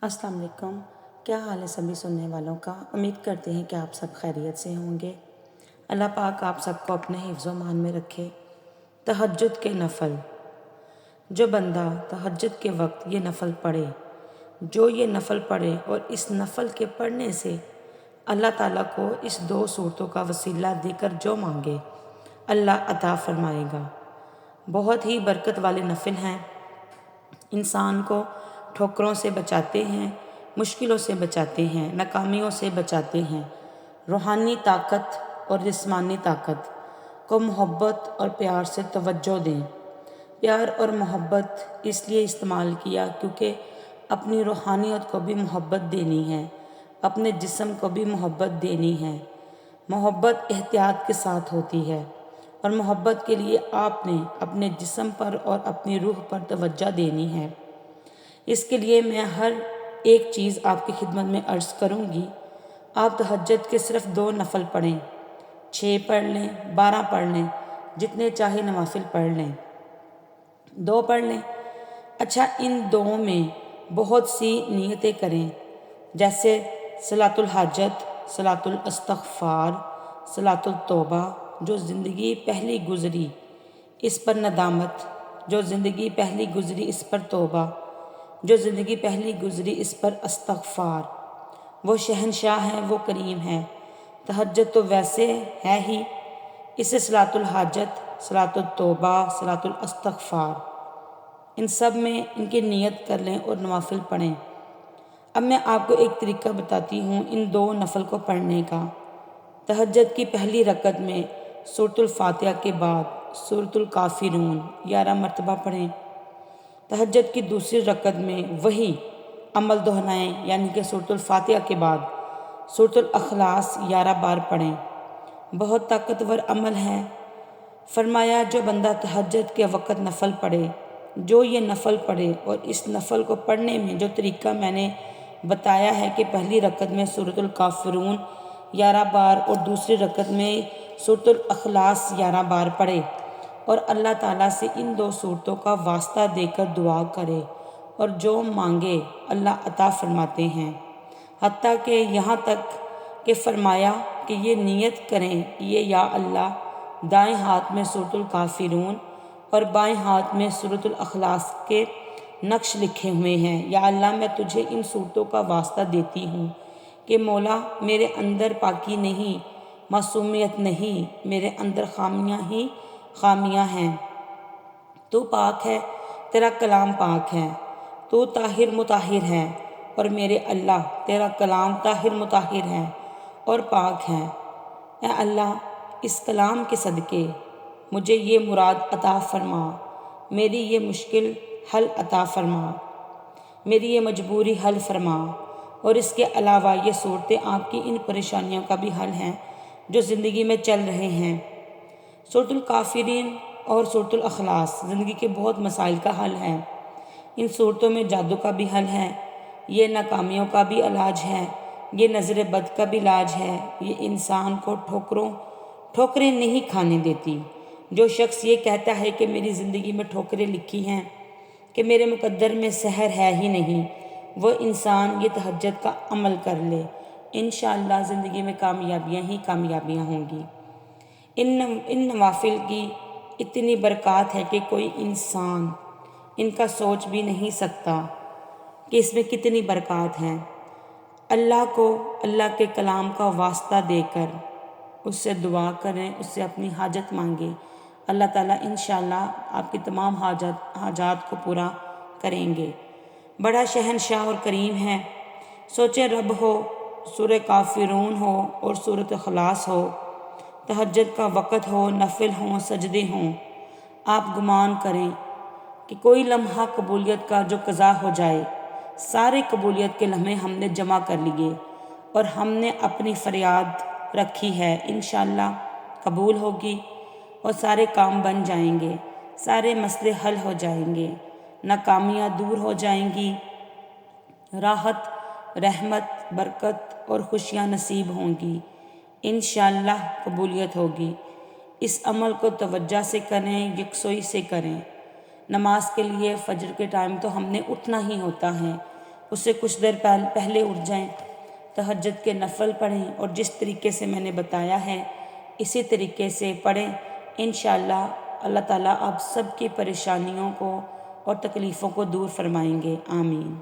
अस्सलाम वालेकुम। क्या हाल है सभी सुनने वालों का। उम्मीद करते हैं कि आप सब खैरियत से होंगे। अल्लाह पाक आप सबको अपने हिफ्ज़ व मान में रखे। तहज्जुद के नफ़ल। जो बंदा तहज्जुद के वक्त ये नफ़ल पढ़े, जो ये नफ़ल पढ़े और इस नफ़ल के पढ़ने से अल्लाह ताला को इस 2 सूरतों का वसीला देकर जो मांगे अल्लाह अता फरमाएगा। बहुत ही बरकत वाले नफ़ल हैं। इंसान को ठोकरों से बचाते हैं, मुश्किलों से बचाते हैं, नाकामियों से बचाते हैं। रूहानी ताकत और जिस्मानी ताकत को मोहब्बत और प्यार से तवज्जो दें। प्यार और मोहब्बत इसलिए इस्तेमाल किया क्योंकि अपनी रूहानियत को भी मोहब्बत देनी है, अपने जिस्म को भी मोहब्बत देनी है। मोहब्बत एहतियात के साथ होती है और मोहब्बत के लिए आपने अपने जिस्म पर और अपनी रूह पर तवज्जो देनी है। इसके लिए मैं हर एक चीज़ आपकी खिदमत में अर्ज़ करूँगी। आप तहज्जुद के सिर्फ़ 2 नफ़ल पढ़ें, 6 पढ़ लें, 12 पढ़ लें, जितने चाहे नवाफिल पढ़ लें, 2 पढ़ लें। अच्छा, इन 2 में बहुत सी नियतें करें, जैसे सलातुल हाजत, सलातुल इस्तिग़फ़ार, सलातुल तौबा। जो ज़िंदगी पहली गुज़री इस पर नदामत, जो ज़िंदगी पहली गुज़री इस पर तौबा, जो ज़िंदगी पहली गुज़री इस पर इस्तिग़फ़ार। वो शहनशाह हैं, वो करीम हैं। तहज्जुद तो वैसे है ही, इसे सलातुल हाजत, सलातुल तौबा, सलातुल इस्तिग़फ़ार, इन सब में इनकी नियत कर लें और नवाफिल पढ़ें। अब मैं आपको एक तरीका बताती हूँ इन 2 नफ़ल को पढ़ने का। तहज्जुद की पहली रकत में सूरतुल फातिहा के बाद सूरतुल काफ़िरून 11 मरतबा पढ़ें। तहज्जुद की दूसरी रकत में वही अमल दोहराएं, यानी कि सूरतुल फातिहा के बाद सूरतुल इखलास 11 बार पढ़ें। बहुत ताकतवर अमल है। फरमाया, जो बंदा तहज्जुद के वक़्त नफ़ल पढ़े, जो ये नफ़ल पढ़े और इस नफ़ल को पढ़ने में जो तरीका मैंने बताया है कि पहली रकत में सूरतुल काफ़िरून 11 बार और दूसरी रकत में सूरतुल इखलास 11 बार पढ़े और अल्लाह ताला से इन 2 सूरतों का वास्ता देकर दुआ करे और जो मांगे अल्लाह अता फरमाते हैं। हत्ता कि यहाँ तक कि फरमाया कि ये नियत करें कि ये या अल्लाह दाएं हाथ में सूरतुल काफ़िरून और बाएं हाथ में सूरतुल इखलास के नक्श लिखे हुए हैं। या अल्लाह, मैं तुझे इन सूरतों का वास्ता देती हूँ कि मौला, मेरे अंदर पाकी नहीं, मासूमियत नहीं, मेरे अंदर खामियाँ ही खामियाँ हैं। तू पाक है, तेरा कलाम पाक है, तू ताहिर मुताहिर है और मेरे अल्लाह तेरा कलाम ताहिर मुताहिर है और पाक है। ऐ अल्लाह, इस कलाम के सदके मुझे ये मुराद अता फरमा, मेरी ये मुश्किल हल अता फरमा, मेरी ये मजबूरी हल फरमा। और इसके अलावा ये सूरतें आपकी इन परेशानियों का भी हल हैं जो ज़िंदगी में चल रहे हैं। सूरतुल काफ़िरीन और सूरतुल इखलास ज़िंदगी के बहुत मसाइल का हल है। इन सूरतों में जादू का भी हल है, ये नाकामियों का भी इलाज है, ये नज़र बद का भी इलाज है। ये इंसान को ठोकरें नहीं खाने देती। जो शख्स ये कहता है कि मेरी ज़िंदगी में ठोकरें लिखी हैं, कि मेरे मुकद्दर में सहर है ही नहीं, वो इंसान ये तहज्जुद का अमल कर ले, इंशाअल्लाह ज़िंदगी में कामयाबियाँ ही कामयाबियाँ होंगी। इन नवाफिल की इतनी बरक़ात है कि कोई इंसान इनका सोच भी नहीं सकता कि इसमें कितनी बरक़ात हैं। अल्लाह को अल्लाह के कलाम का वास्ता देकर उससे दुआ करें, उससे अपनी हाजत मांगे, अल्लाह ताला इंशाअल्लाह आपकी तमाम हाजात को पूरा करेंगे। बड़ा शहनशाह और करीम है। सोचें, रब हो, सूरह काफ़िरून हो और सूरत इखलास हो, तहज्जुद का वक़्त हो, नफ़िल हों, सजदे हों। आप गुमान करें कि कोई लम्हा कबूलियत का जो क़ज़ा हो जाए, सारे कबूलियत के लम्हे हमने जमा कर लिए और हमने अपनी फ़रियाद रखी है, इंशाअल्लाह कबूल होगी और सारे काम बन जाएंगे, सारे मसले हल हो जाएंगे, नाकामियाँ दूर हो जाएंगी, राहत, रहमत, बरकत और खुशियाँ नसीब होंगी, इंशाअल्लाह कबूलियत होगी। इस अमल को तवज्जो से करें, यकसोई से करें। नमाज के लिए फ़जर के टाइम तो हमने उठना ही होता है, اس سے کچھ دیر پہلے اٹھ جائیں، تہجد کے نفل پڑھیں اور جس طریقے سے میں نے بتایا ہے اسی طریقے سے پڑھیں۔ انشاءاللہ اللہ تعالیٰ آپ سب کی پریشانیوں کو اور تکلیفوں کو دور فرمائیں گے، آمین۔